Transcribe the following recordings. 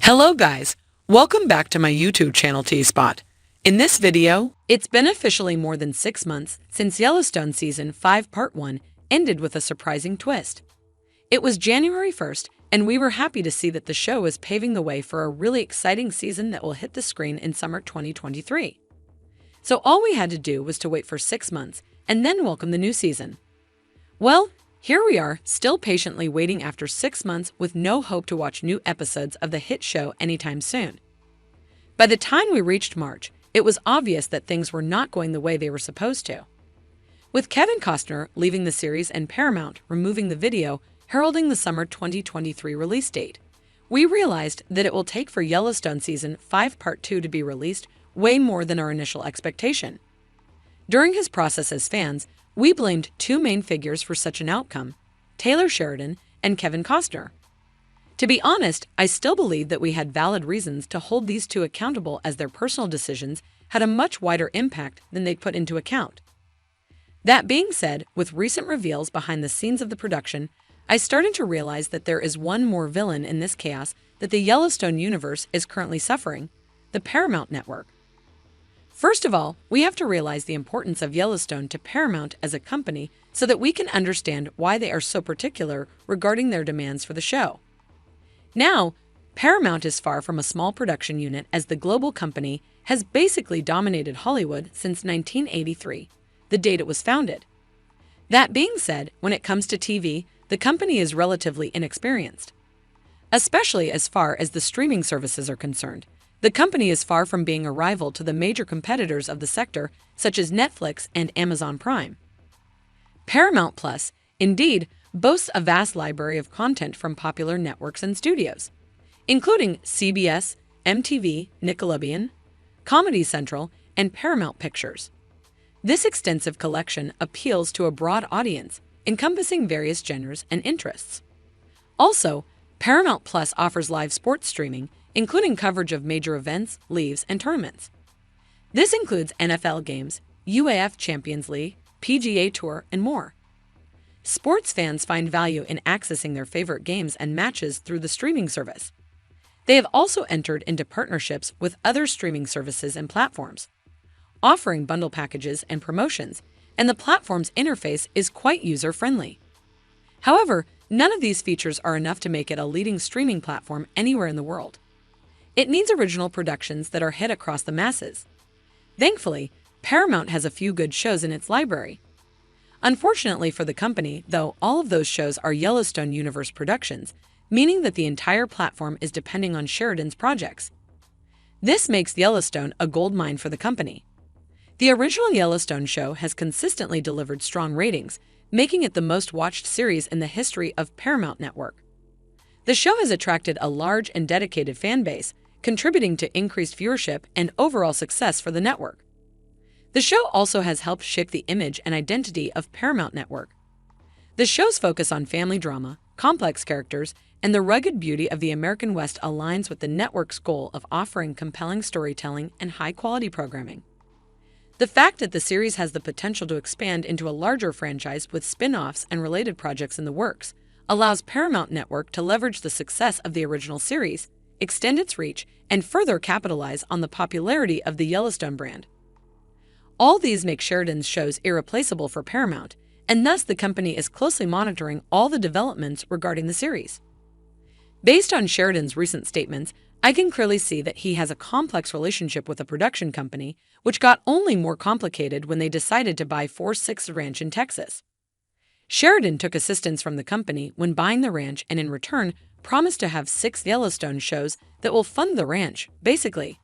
Hello guys, welcome back to my YouTube channel T-Spot. In this video, it's been officially more than 6 months since Yellowstone Season 5 Part 1 ended with a surprising twist. It was January 1st, and we were happy to see that the show is paving the way for a really exciting season that will hit the screen in summer 2023. So all we had to do was to wait for 6 months and then welcome the new season. Well, here we are, still patiently waiting after 6 months with no hope to watch new episodes of the hit show anytime soon. By the time we reached March, it was obvious that things were not going the way they were supposed to. With Kevin Costner leaving the series and Paramount removing the video heralding the summer 2023 release date, we realized that it will take for Yellowstone Season 5 Part 2 to be released way more than our initial expectation. During his process as fans, we blamed two main figures for such an outcome, Taylor Sheridan and Kevin Costner. To be honest, I still believe that we had valid reasons to hold these two accountable, as their personal decisions had a much wider impact than they'd put into account. That being said, with recent reveals behind the scenes of the production, I started to realize that there is one more villain in this chaos that the Yellowstone universe is currently suffering: the Paramount Network. First of all, we have to realize the importance of Yellowstone to Paramount as a company so that we can understand why they are so particular regarding their demands for the show. Now, Paramount is far from a small production unit, as the global company has basically dominated Hollywood since 1983, the date it was founded. That being said, when it comes to TV, the company is relatively inexperienced. Especially as far as the streaming services are concerned, the company is far from being a rival to the major competitors of the sector, such as Netflix and Amazon Prime. Paramount Plus, indeed, boasts a vast library of content from popular networks and studios, including CBS, MTV, Nickelodeon, Comedy Central, and Paramount Pictures. This extensive collection appeals to a broad audience, encompassing various genres and interests. Also, Paramount Plus offers live sports streaming, including coverage of major events, leagues, and tournaments. This includes NFL games, UAF Champions League, PGA Tour, and more. Sports fans find value in accessing their favorite games and matches through the streaming service. They have also entered into partnerships with other streaming services and platforms, offering bundle packages and promotions, and the platform's interface is quite user-friendly. However, none of these features are enough to make it a leading streaming platform anywhere in the world. It needs original productions that are hit across the masses. Thankfully, Paramount has a few good shows in its library. Unfortunately for the company, though, all of those shows are Yellowstone Universe productions, meaning that the entire platform is depending on Sheridan's projects. This makes Yellowstone a goldmine for the company. The original Yellowstone show has consistently delivered strong ratings, making it the most watched series in the history of Paramount Network. The show has attracted a large and dedicated fan base, contributing to increased viewership and overall success for the network. The show also has helped shape the image and identity of Paramount Network. The show's focus on family drama, complex characters, and the rugged beauty of the American West aligns with the network's goal of offering compelling storytelling and high-quality programming. The fact that the series has the potential to expand into a larger franchise with spin-offs and related projects in the works allows Paramount Network to leverage the success of the original series, extend its reach, and further capitalize on the popularity of the Yellowstone brand. All these make Sheridan's shows irreplaceable for Paramount, and thus the company is closely monitoring all the developments regarding the series. Based on Sheridan's recent statements, I can clearly see that he has a complex relationship with a production company, which got only more complicated when they decided to buy 4-6 Ranch in Texas. Sheridan took assistance from the company when buying the ranch, and in return promised to have 6 Yellowstone shows that will fund the ranch, basically.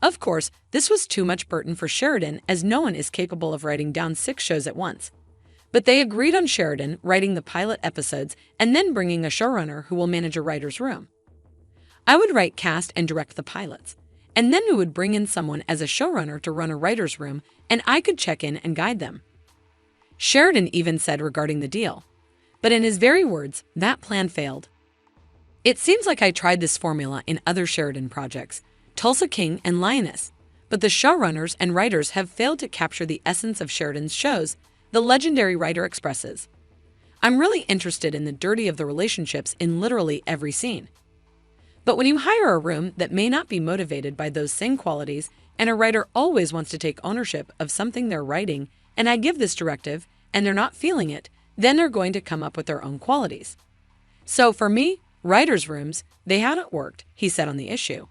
Of course, this was too much burden for Sheridan, as no one is capable of writing down 6 shows at once. But they agreed on Sheridan writing the pilot episodes and then bringing a showrunner who will manage a writer's room. I would write, cast, and direct the pilots, and then we would bring in someone as a showrunner to run a writer's room, and I could check in and guide them. Sheridan even said regarding the deal, but in his very words, that plan failed. It seems like I tried this formula in other Sheridan projects, Tulsa King and Lioness, but the showrunners and writers have failed to capture the essence of Sheridan's shows, the legendary writer expresses. I'm really interested in the dirty of the relationships in literally every scene. But when you hire a room that may not be motivated by those same qualities, and a writer always wants to take ownership of something they're writing, and I give this directive, and they're not feeling it, then they're going to come up with their own qualities. So for me, writers' rooms, they hadn't worked, he said on the issue.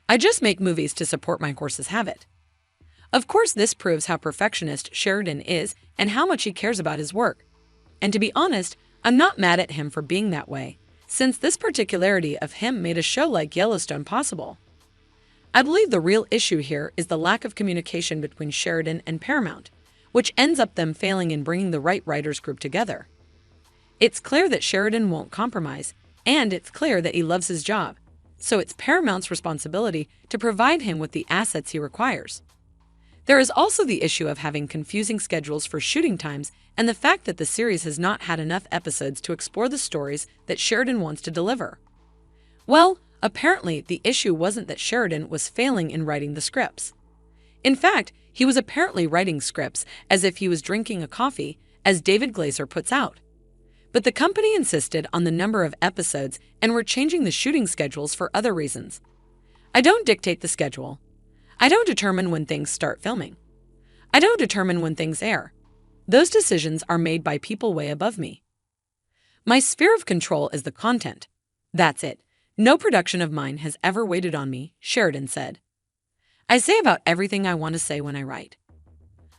I just make movies to support my horse's habit. Of course, this proves how perfectionist Sheridan is and how much he cares about his work. And to be honest, I'm not mad at him for being that way, since this particularity of him made a show like Yellowstone possible. I believe the real issue here is the lack of communication between Sheridan and Paramount, which ends up them failing in bringing the right writers group together. It's clear that Sheridan won't compromise, and it's clear that he loves his job, so it's Paramount's responsibility to provide him with the assets he requires. There is also the issue of having confusing schedules for shooting times and the fact that the series has not had enough episodes to explore the stories that Sheridan wants to deliver. Well, apparently the issue wasn't that Sheridan was failing in writing the scripts. In fact, he was apparently writing scripts as if he was drinking a coffee, as David Glazer puts out. But the company insisted on the number of episodes and were changing the shooting schedules for other reasons. I don't dictate the schedule. I don't determine when things start filming. I don't determine when things air. Those decisions are made by people way above me. My sphere of control is the content. That's it. No production of mine has ever waited on me, Sheridan said. I say about everything I want to say when I write.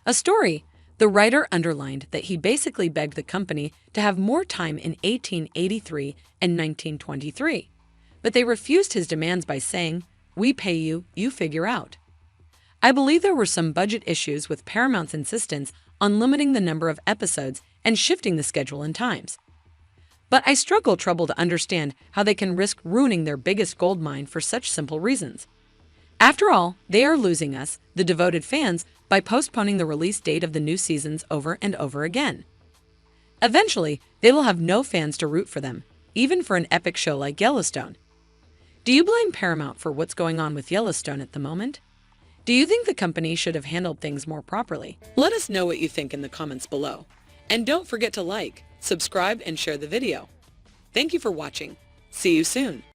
A story, the writer underlined that he basically begged the company to have more time in 1883 and 1923, but they refused his demands by saying, "We pay you, you figure out." I believe there were some budget issues with Paramount's insistence on limiting the number of episodes and shifting the schedule and times. But I struggle to understand how they can risk ruining their biggest gold mine for such simple reasons. After all, they are losing us, the devoted fans, by postponing the release date of the new seasons over and over again. Eventually, they will have no fans to root for them, even for an epic show like Yellowstone. Do you blame Paramount for what's going on with Yellowstone at the moment? Do you think the company should have handled things more properly? Let us know what you think in the comments below. And don't forget to like, subscribe, and share the video. Thank you for watching. See you soon.